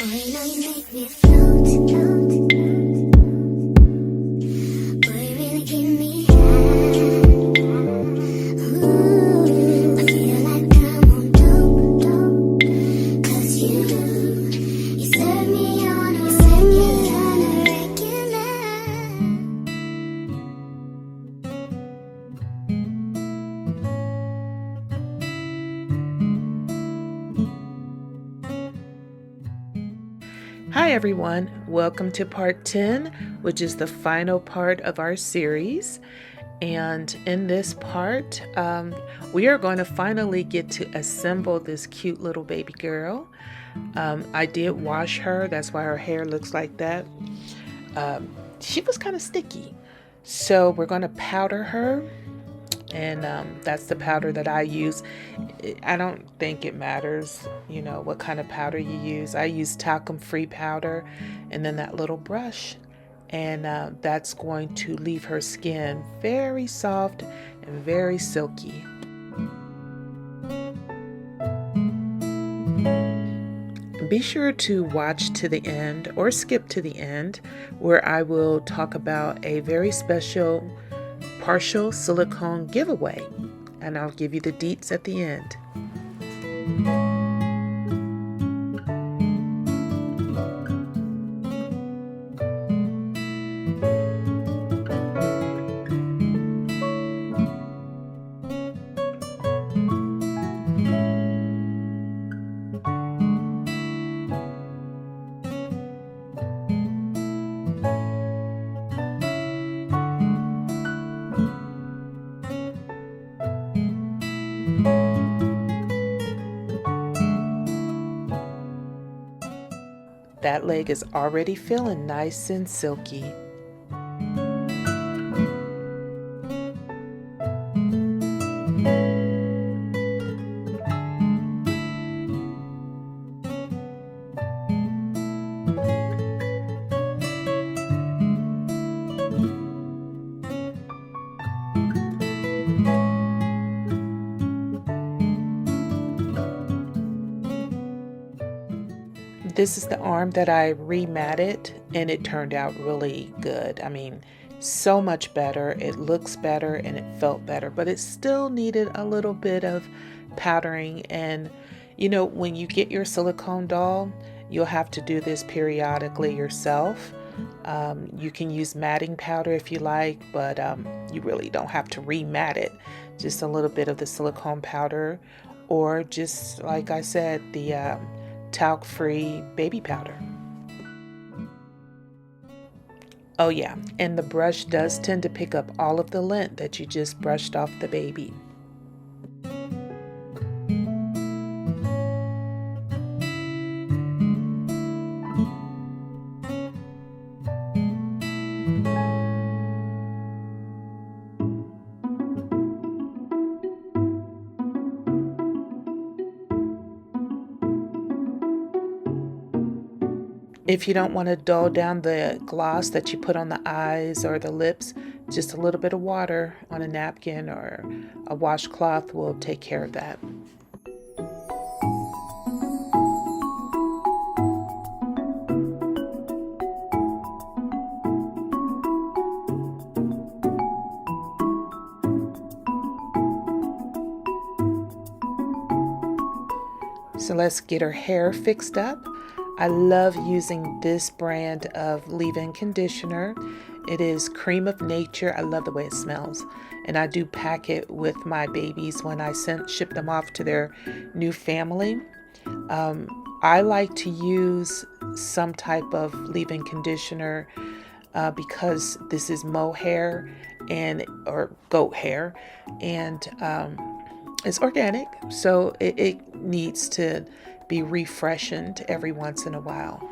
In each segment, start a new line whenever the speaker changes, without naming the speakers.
you know you make me float, float. Boy, you really give me high. Ooh, I feel like I'm on dope, dope. 'Cause you serve me on a regular.
Hi everyone, welcome to part 10, which is the final part of our series. And in this part, we are going to finally get to assemble this cute little baby girl. I did wash her, that's why her hair looks like that. She was kind of sticky. So we're going to powder her. And that's the powder that I use. I don't think it matters, what kind of powder you use. I use talcum-free powder and then that little brush. And that's going to leave her skin very soft and very silky. Be sure to watch to the end or skip to the end where I will talk about a very special partial silicone giveaway, and I'll give you the deets at the end. That leg is already feeling nice and silky. This is the arm that I rematted and it turned out really good. I mean, so much better. It looks better and it felt better, but it still needed a little bit of powdering. And when you get your silicone doll, you'll have to do this periodically yourself. You can use matting powder if you like, but you really don't have to remat it. Just a little bit of the silicone powder, or just like I said, the talc-free baby powder. Oh yeah, and the brush does tend to pick up all of the lint that you just brushed off the baby. If you don't want to dull down the gloss that you put on the eyes or the lips, just a little bit of water on a napkin or a washcloth will take care of that. So let's get her hair fixed up. I love using this brand of leave-in conditioner. It is Cream of Nature. I love the way it smells. And I do pack it with my babies when I ship them off to their new family. I like to use some type of leave-in conditioner because this is mohair or goat hair, and it's organic, so it needs to be refreshened every once in a while.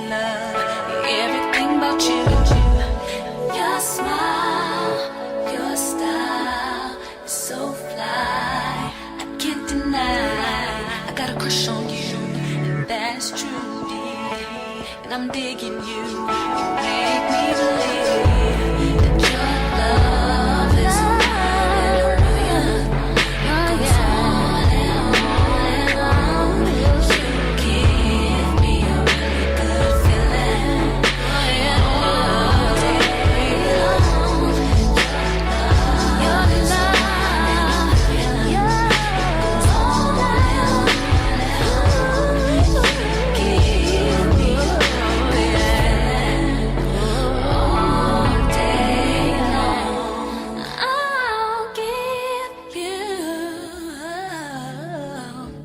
love. Everything about you. Your smile, your style is so fly. I can't deny. I got a crush on you, and that's true. And I'm digging you. Make me believe that your love is a million. It goes on and on and on. You give me a really good feeling. All day long. Your love, it goes on and on and on. Give me a all day long. I'll give you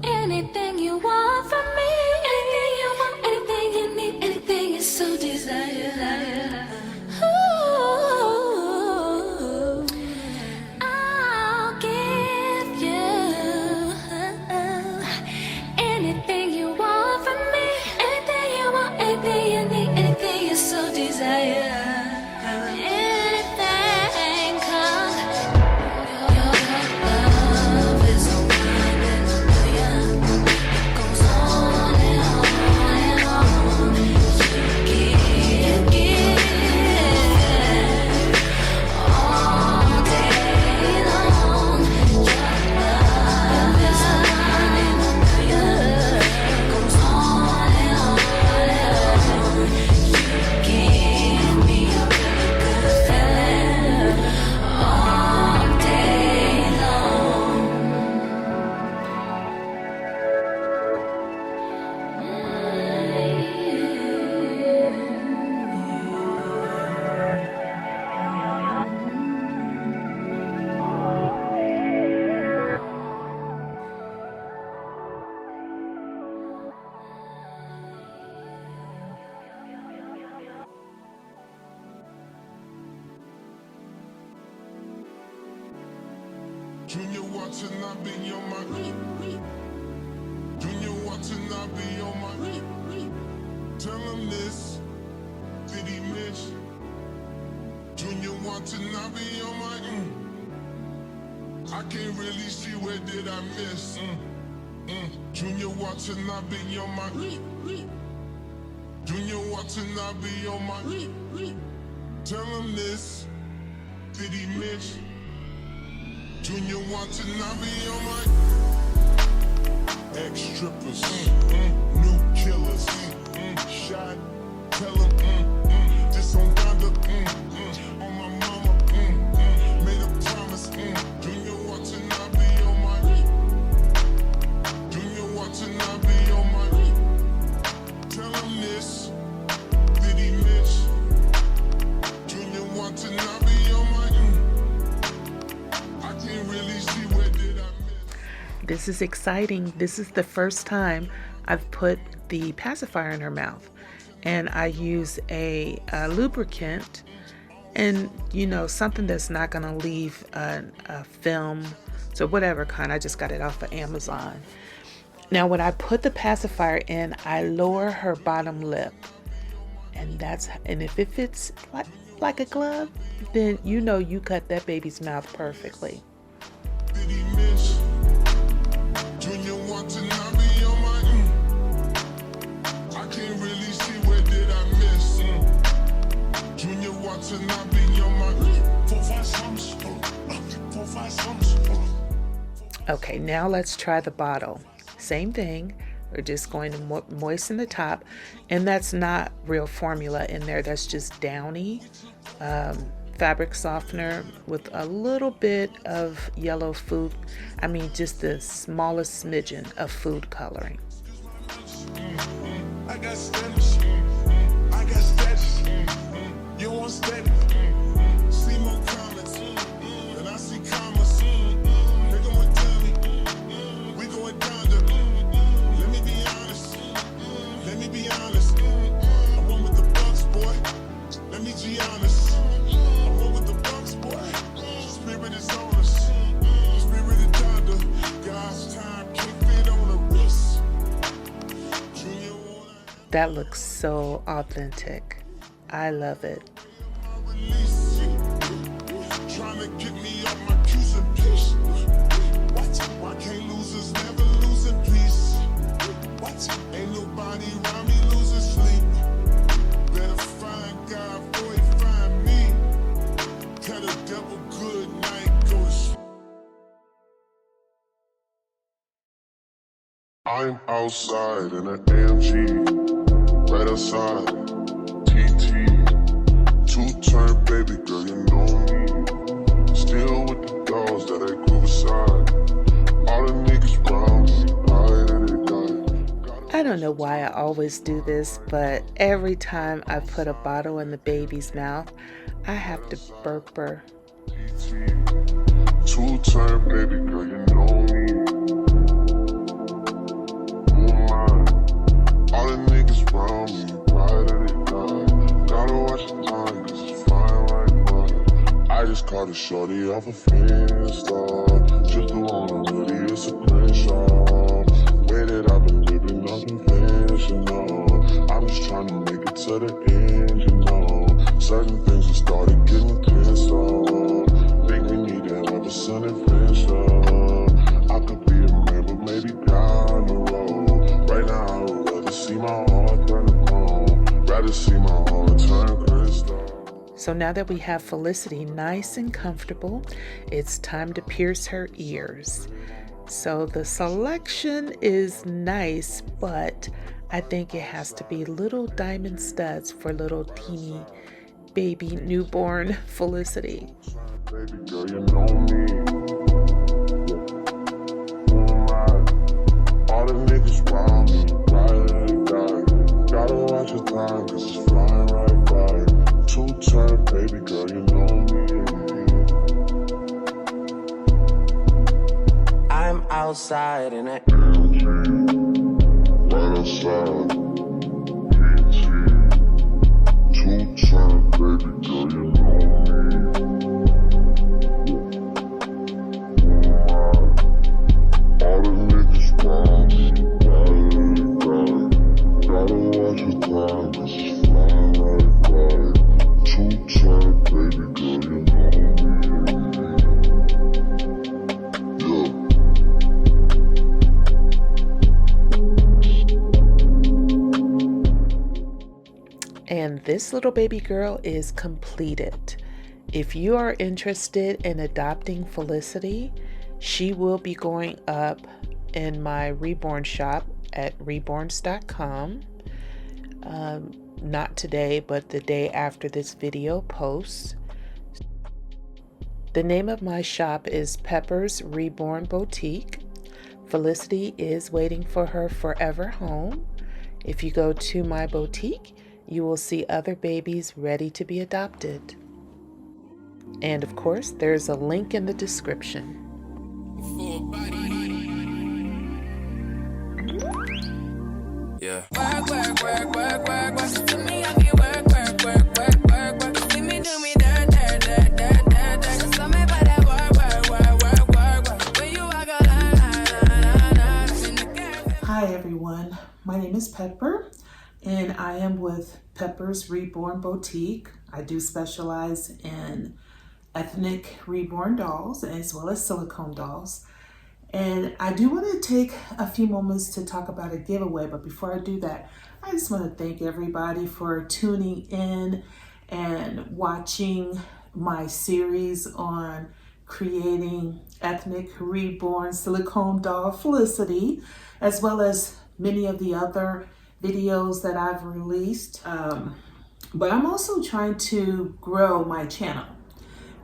anything you want from me. Anything you want, anything you need, anything you so desire. Ooh, I'll give you anything you want from me. Anything you want, anything you need, anything you so desire. Anything, 'cause your love is a one in a million. It goes on and on and on. You give all day long. Your love is a one in a million. It goes on and on and on. You give me a really good feeling all day long.
Junior watching, I be on my Junior watching, I be on my tell him this, did he miss? Junior watching, I be on my I can't really see where did I miss. Junior watching, I be on my Junior watching, I be on my tell him this, did he miss? Junior watching, I be on my ex-strippers, new killers, shot, tell him, this on Donda, on my mama, made a promise, Junior watching, I be on my Junior watching, I be on my tell him this, did he miss? Junior watching, I be on my I can't really see where did I miss.
This is exciting. This is the first time I've put the pacifier in her mouth, and I use a lubricant, and something that's not going to leave a film, so whatever kind. I just got it off of Amazon. Now when I put the pacifier in, I lower her bottom lip, and if it fits like a glove, then you cut that baby's mouth perfectly.
Did he miss? Junior watching, I be on my I can't really see where did I miss. Junior watching, I be on my 4 5 sums.
Okay, now let's try the bottle. Same thing. We're just going to moisten the top, and that's not real formula in there. That's just Downy fabric softener with a little bit of yellow food. Just the smallest smidgen of food coloring.
I got status. I got status. You want status? See more comments, and I see commas. They going tell me we going down to. Let me be honest. Let me be honest. I went with the Bucks, boy. Let me be honest. I went with the Bucks, boy. Spirit is on us. Spirit is thunder. God's time can't fit on a wrist. Junior wanna
That looks so authentic. I love it.
Release. Trying to get me off my Q's and P's. Why can't losers never lose in peace? Ain't nobody around me losing sleep. Better find God before he find me. Tell the devil good night, go to sleep. I'm outside in an AMG, right outside, TT, two-turn baby girl, you know me. Still with the dolls that I grew beside. All the niggas round me,
I don't know why I always do this, but every time I put a bottle in the baby's mouth, I have to burp her.
Two-turn baby girl, you know me. All the niggas round me, right at it die. Gotta watch the time, cause it's flying like mine. I just caught a shorty off a Finsta. Just the one on hoodie, it's a screenshot. Way that I've been living unconventional. I'm just trying to make it to the end, you know. Certain things have started getting pissed off. Think we need to have a sun adventure. I could be a man, but maybe down the road. Right now, I would rather see my heart turn to chrome. Rather see my heart turn crystal.
So now that we have Felicity nice and comfortable, it's time to pierce her ears. So the selection is nice, but I think it has to be little diamond studs for little teeny baby newborn Felicity.
Baby girl, you know me. All the niggas round me, right at it die. Gotta watch your time, cause it's flying right by. Two-turn baby girl, you know me.
I'm outside in a
Right outside, PT. Two-turn baby girl, you know me. All the niggas round me, right at it die. Gotta watch your time, cause it's flying right by. Two-turn baby girl, you know me. Yeah.
And this little baby girl is completed. If you are interested in adopting Felicity, she will be going up in my Reborn shop at reborns.com. Not today, but the day after this video posts. The name of my shop is Pepper's Reborn Boutique. Felicity is waiting for her forever home. If you go to my boutique, you will see other babies ready to be adopted. And of course, there's a link in the description.
yeah.
Work, work, work, work, work, work. To me, I can work, work, work, work, work, work. See me do me dirt, dirt, dirt, dirt, dirt, dirt. Cause I'm about that work, work, work, work, work, work. When you walk a line, line, line, line. In the game.
Hi everyone, my name is Pepper and I am with Pepper's Reborn Boutique. I do specialize in ethnic reborn dolls as well as silicone dolls. And I do want to take a few moments to talk about a giveaway, but before I do that, I just want to thank everybody for tuning in and watching my series on creating ethnic reborn silicone doll Felicity, as well as many of the other videos that I've released. But I'm also trying to grow my channel.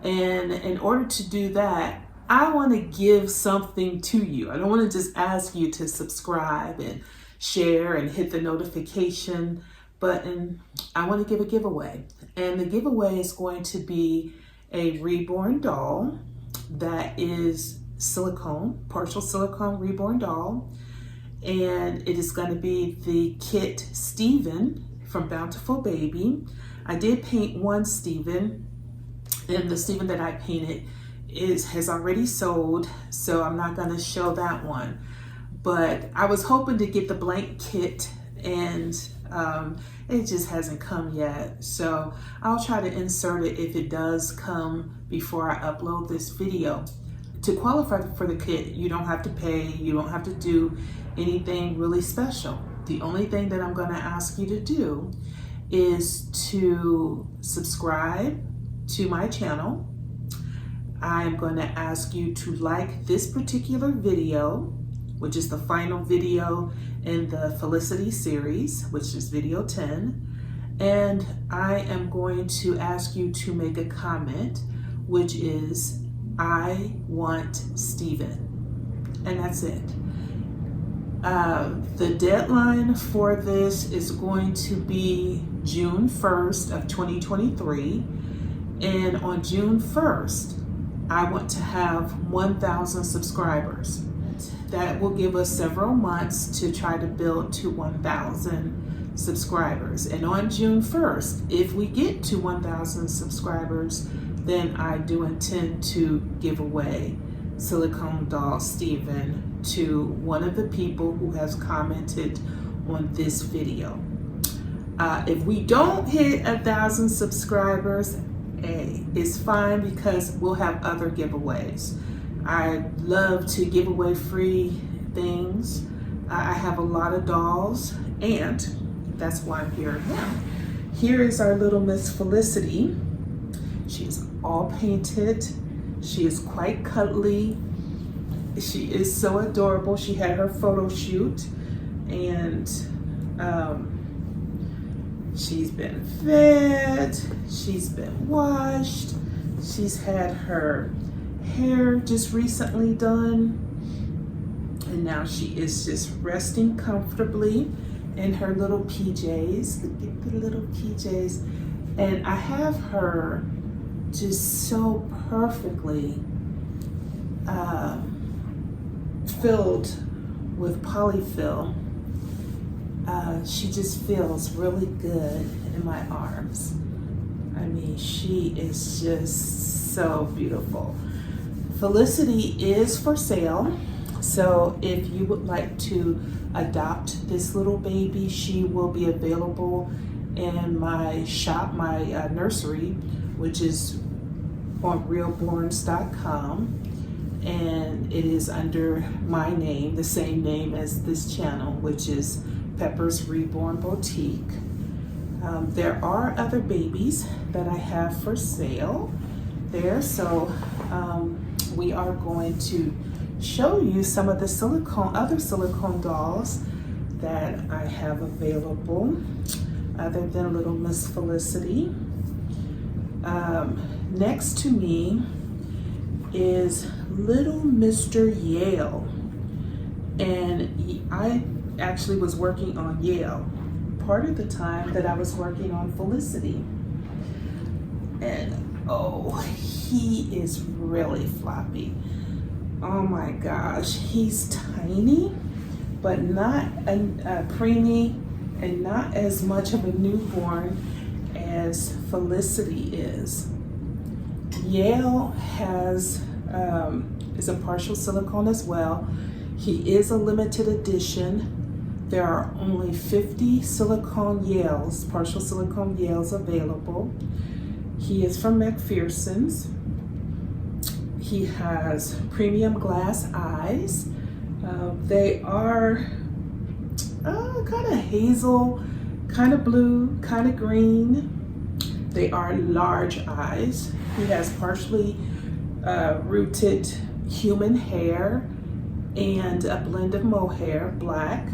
And in order to do that, I want to give something to you. I don't want to just ask you to subscribe and share and hit the notification button. I want to give a giveaway. And the giveaway is going to be a reborn doll that is silicone, partial silicone reborn doll. And it is going to be the kit Steven from Bountiful Baby. I did paint one Steven, and the Steven that I painted has already sold, so I'm not going to show that one. But I was hoping to get the blank kit and It just hasn't come yet. So I'll try to insert it if it does come before I upload this video. To qualify for the kit, you don't have to pay, you don't have to do anything really special. The only thing that I'm going to ask you to do is to subscribe to my channel. I'm going to ask you to like this particular video, which is the final video in the Felicity series, which is video 10. And I am going to ask you to make a comment, which is, I want Steven. And that's it. The deadline for this is going to be June 1st of 2023. And on June 1st, I want to have 1,000 subscribers. That will give us several months to try to build to 1,000 subscribers. And on June 1st, if we get to 1,000 subscribers, then I do intend to give away Silicone Doll Steven to one of the people who has commented on this video. If we don't hit 1,000 subscribers, hey, it's fine, because we'll have other giveaways. I love to give away free things. I have a lot of dolls, and that's why I'm here now. Here is our little Miss Felicity. She's all painted. She is quite cuddly. She is so adorable. She had her photo shoot, and she's been fed, she's been washed, she's had her hair just recently done, and now she is just resting comfortably in her little PJs. Look at the little PJs. And I have her just so perfectly filled with polyfill. She just feels really good in my arms. I mean, she is just so beautiful. Felicity is for sale. So if you would like to adopt this little baby, she will be available in my shop, my nursery, which is on realborns.com. And it is under my name, the same name as this channel, which is Pepper's Reborn Boutique. There are other babies that I have for sale there, so we are going to show you some of the other silicone dolls that I have available, other than little Miss Felicity. Next to me is little Mr. Yale, and I actually was working on Yale part of the time that I was working on Felicity. And oh, he is really floppy. Oh my gosh, he's tiny, but not preemie, and not as much of a newborn as Felicity is. Yale is a partial silicone as well. He is a limited edition. There are only 50 silicone Yales, partial silicone Yales available. He is from McPherson's. He has premium glass eyes. They are kind of hazel, kind of blue, kind of green. They are large eyes. He has partially rooted human hair and a blend of mohair, black.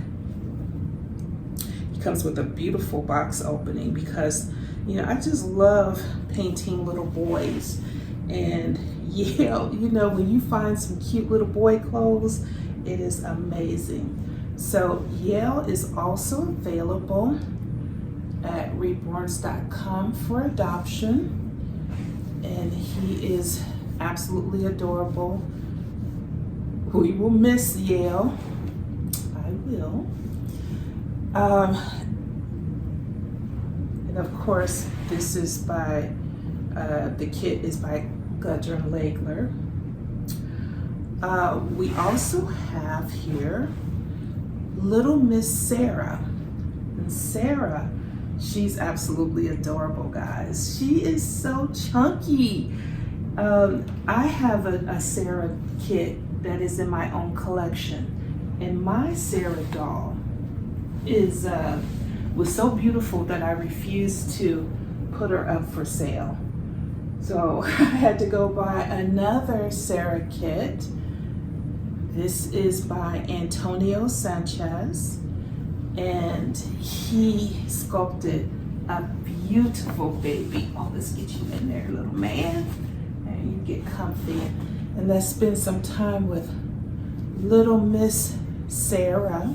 He comes with a beautiful box opening because, you know, I just love painting little boys. And yeah, you know, when you find some cute little boy clothes, it is amazing. So Yale is also available at reborns.com for adoption, and he is absolutely adorable. We will miss Yale. I will. And of course, this is by the kit is by Gudrun Legler. We also have here little Miss Sarah. Sarah, she's absolutely adorable, guys. She is so chunky. I have a Sarah kit that is in my own collection, and my Sarah doll is was so beautiful that I refused to put her up for sale. So I had to go buy another Sarah kit. This is by Antonio Sanchez, and he sculpted a beautiful baby. Oh, let's get you in there, little man, and you get comfy. And let's spend some time with little Miss Sarah.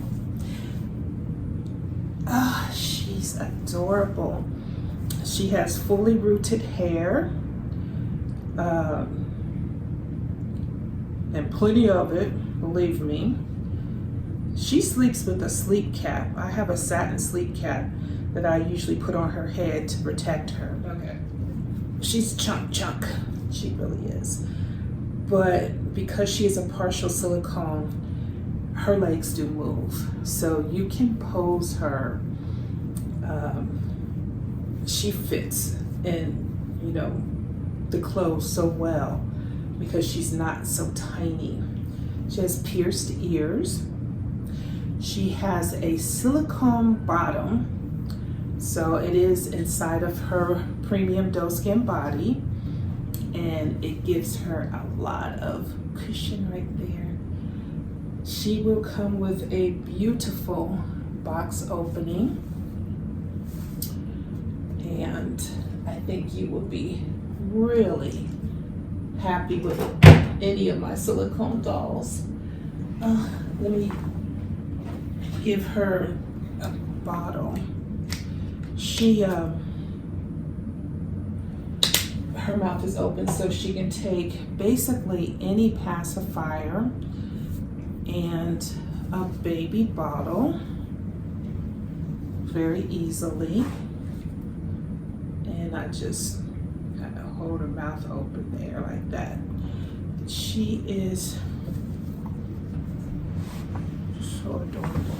Ah, she's adorable. She has fully rooted hair, and plenty of it, believe me. She sleeps with a sleep cap. I have a satin sleep cap that I usually put on her head to protect her. Okay. She's chunk. She really is. But because she is a partial silicone, her legs do move. So you can pose her. She fits in, you know, the clothes so well because she's not so tiny. She has pierced ears. She has a silicone bottom, so it is inside of her premium doe skin body, and it gives her a lot of cushion right there. She will come with a beautiful box opening, and I think you will be really happy with any of my silicone dolls. Let me give her a bottle. She her mouth is open so she can take basically any pacifier and a baby bottle very easily. And I just kind of hold her mouth open there like that. She is so adorable.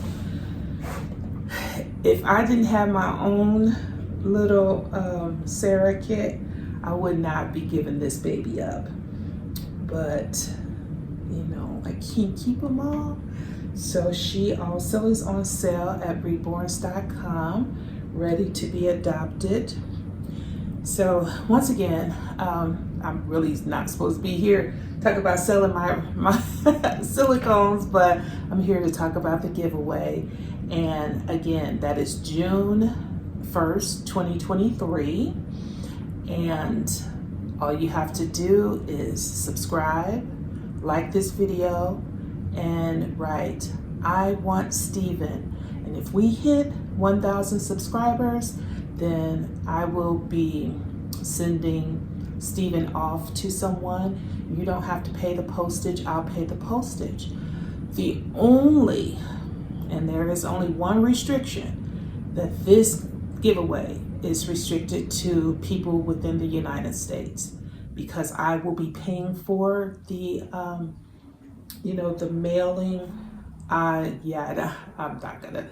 If I didn't have my own little Sarah kit, I would not be giving this baby up. But, you know, I can't keep them all. So she also is on sale at reborns.com, ready to be adopted. So once again, I'm really not supposed to be here talk about selling my silicones, but I'm here to talk about the giveaway. And again, that is June 1st, 2023. And all you have to do is subscribe, like this video, and write, "I want Steven." And if we hit 1,000 subscribers, then I will be sending Steven off to someone. You don't have to pay the postage, I'll pay the postage. The only, and there is only one restriction, that this giveaway is restricted to people within the United States, because I will be paying for the, the mailing. I'm not gonna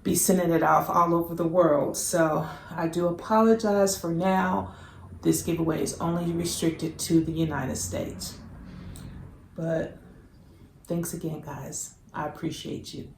be sending it off all over the world. So I do apologize for now. This giveaway is only restricted to the United States. But thanks again, guys. I appreciate you.